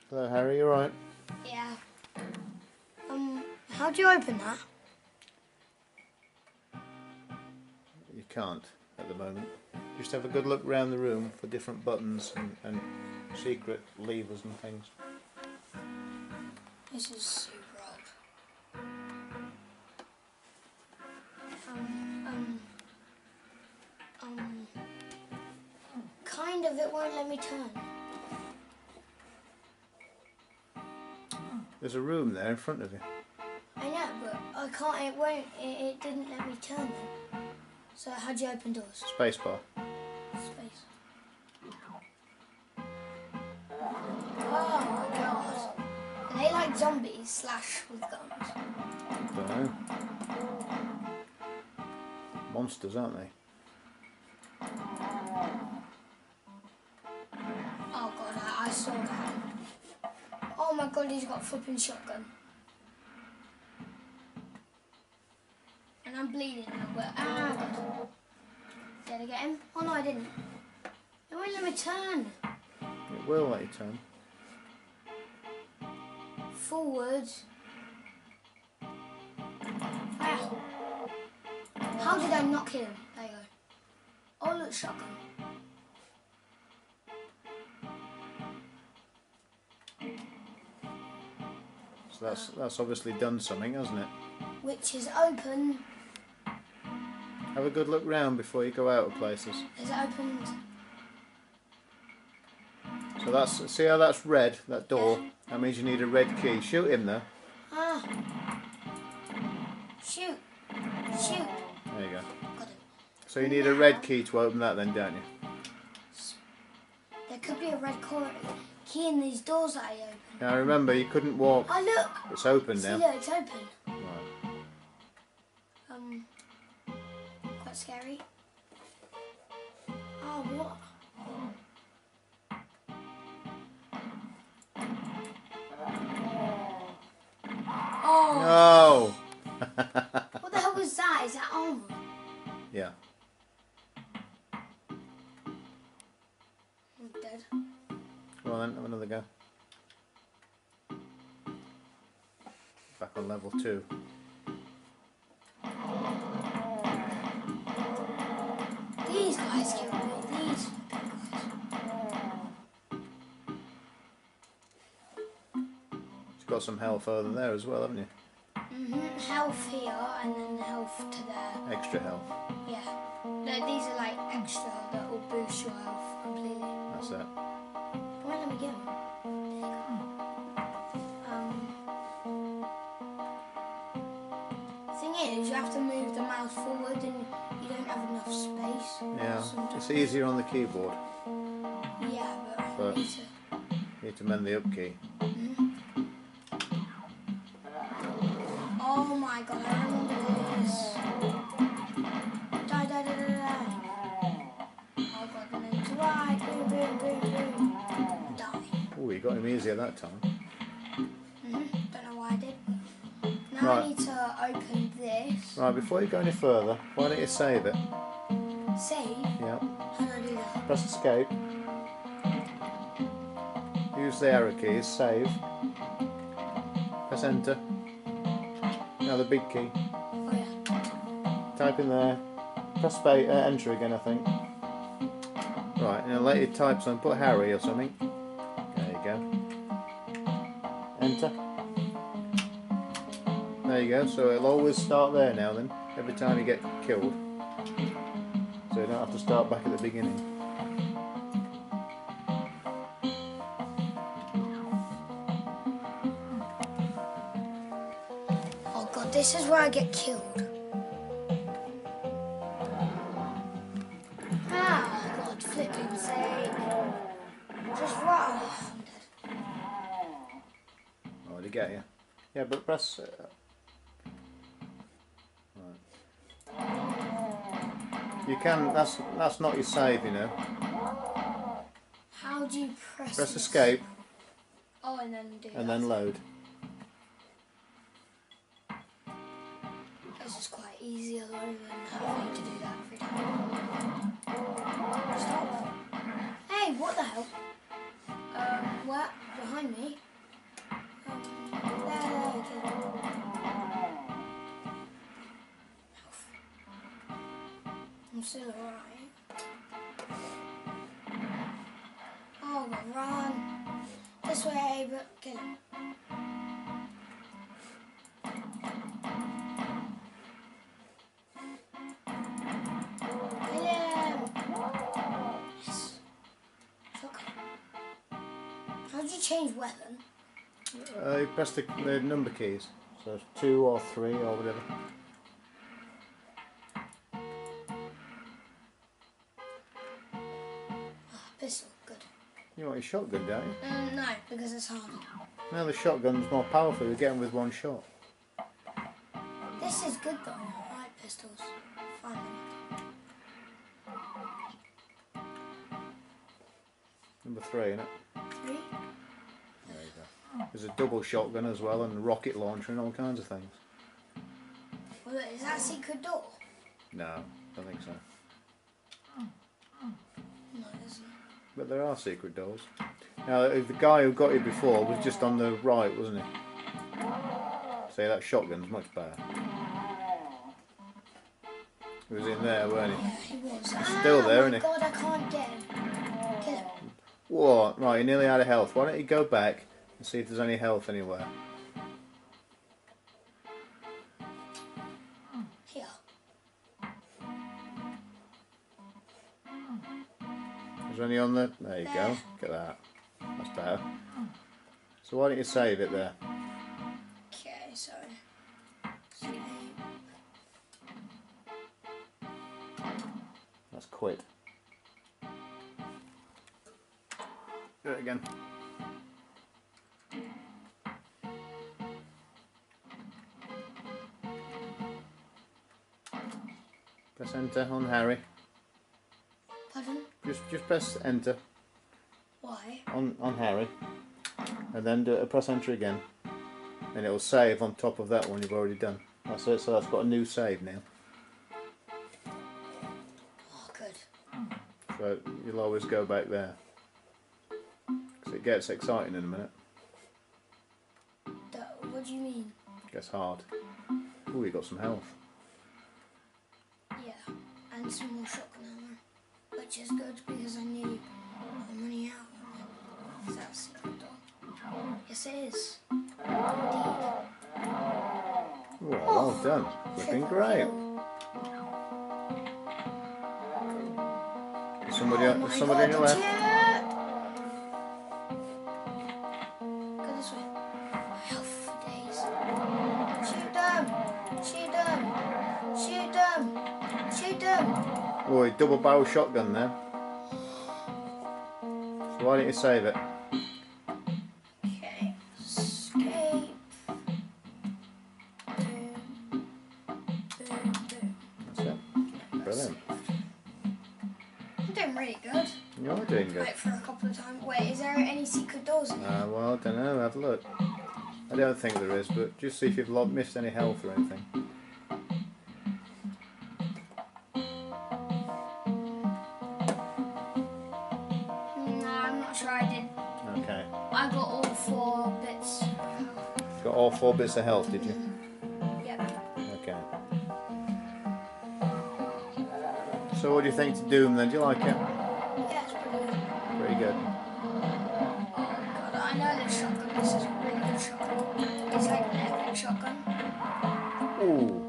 Hello, Harry. You alright? Yeah. How do you open that? You can't at the moment. Just have a good look around the room for different buttons and secret levers and things. This is super old. Kind of, it won't let me turn. There's a room there in front of you. I know, but I can't, it won't, it didn't let me turn them. So how do you open doors? Spacebar. Space. Oh my god. Are they like zombies slash with guns? Don't know. Monsters, aren't they? Oh god, I saw that. Oh my god, he's got a flipping shotgun. And I'm bleeding now, but god. Did I get him? Oh no, I didn't. It won't let me turn. It will let you turn. Forwards. Ah. How did I not kill him? There you go. Oh look, shotgun. So that's obviously done something, hasn't it? Which is open. Have a good look round before you go out of places. Is it opened? So that's, see how that's red, that door? Yeah. That means you need a red key. Shoot him there. Ah. Shoot. Shoot. There you go. Got him. So you need a red key to open that then, don't you? There could be a red key in these doors that I opened. Now remember, you couldn't walk. Oh look! It's open See, now. look, it's open. Right. Quite scary. Oh, what? Oh! No! What the hell was that? Is that armor? Yeah. I'm dead. Well then, have another go. Back on level 2. These guys killed me. These guys. You've got some health over there as well, haven't you? Health here and then health to there. Extra health. Yeah. No, these are like extra that will boost your health completely. That's it. Why let me get them? Thing is, you have to move the mouse forward and you don't have enough space. Yeah, sometimes. it's easier on the keyboard. Yeah, But you need to. you need to mend the up key. Oh my god, I remember this. Die, die, die, die, die. Oh god, and then to right, boom, boom, boom, boom. Die. Oh, you got him easier that time. Don't know why I did. Now Right. I need to open this. Right, before you go any further, why don't you save it? Save? Yeah. How do I do that? Press escape. Use the arrow keys, save. Press enter. Now the big key. Oh yeah. Type in there. Press enter again, I think. Right, and let you type something. Put Harry or something. There you go. Enter. There you go. So it'll always start there now then. Every time you get killed. So you don't have to start back at the beginning. Oh god, this is where I get killed. Ah, god, flipping sake. Just right. Oh, I'm dead. Oh, did he get you? Yeah, but press... You can, that's not your save, you know. How do you press Press this? escape Oh, and then do and that. then load. This is quite easier though than having to do that every time. Stop. Hey, what the hell? What? Behind me? There, okay. I'm still alright. Oh, run. This way, but kill him. Kill him! Yes. Shotgun. How did you change weapon? You press the number keys. So 2 or 3 or whatever. Pistol, good. You want your shotgun, don't you? No, because it's hard. No, the shotgun's more powerful. You get them with one shot. This is good though. I like pistols. Fine. Number 3, innit? 3? There you go. There's a double shotgun as well, and a rocket launcher and all kinds of things. Well, is that a secret door? No, I don't think so. No, it isn't. But there are secret doors. Now, the guy who got you before was just on the right, wasn't he? See, that shotgun's much better. He was in there, weren't he? Yeah, he was. He's still there, isn't he? Oh my god, I can't get him. Kill him. Whoa, right, you're nearly out of health. Why don't you go back and see if there's any health anywhere? Here. Is there any on there? There you go. Look at that. That's better. So why don't you save it there? Okay, so. Escape. That's quit. Do it again. Press enter on Harry. Pardon? Just press enter Why? on Harry, and then press enter again, and it will save on top of that one you've already done. That's it. So that's got a new save now. Oh, good. So you'll always go back there. Because it gets exciting in a minute. What do you mean? It gets hard. Oh, you got some health. Yeah, and some more shotgun ammo, which is good because I need I'm running out. Is that a secret door? Yes, it is. Indeed. Well done. Looking great. There's somebody on your left. Go this way. Health for days. Shoot them! Shoot them! Shoot them! Shoot them! Oh, a double barrel shotgun there. So why don't you save it? Okay. Escape. Boom. Boom, boom. That's it. Brilliant. I'm doing really good. You're doing good. Like for a couple of times. Wait, is there any secret doors in here? Well, I don't know. Have a look. I don't think there is, but just see if you've missed any health or anything. No, I'm not sure I did. Okay. I got all 4 bits. Got all 4 bits of health, did you? Yep. Okay. So what do you think to Doom then? Do you like it? Yeah, it's pretty good. Pretty good. Oh god, I know this shotgun. This is a really good shotgun. It's like an epic shotgun. Ooh.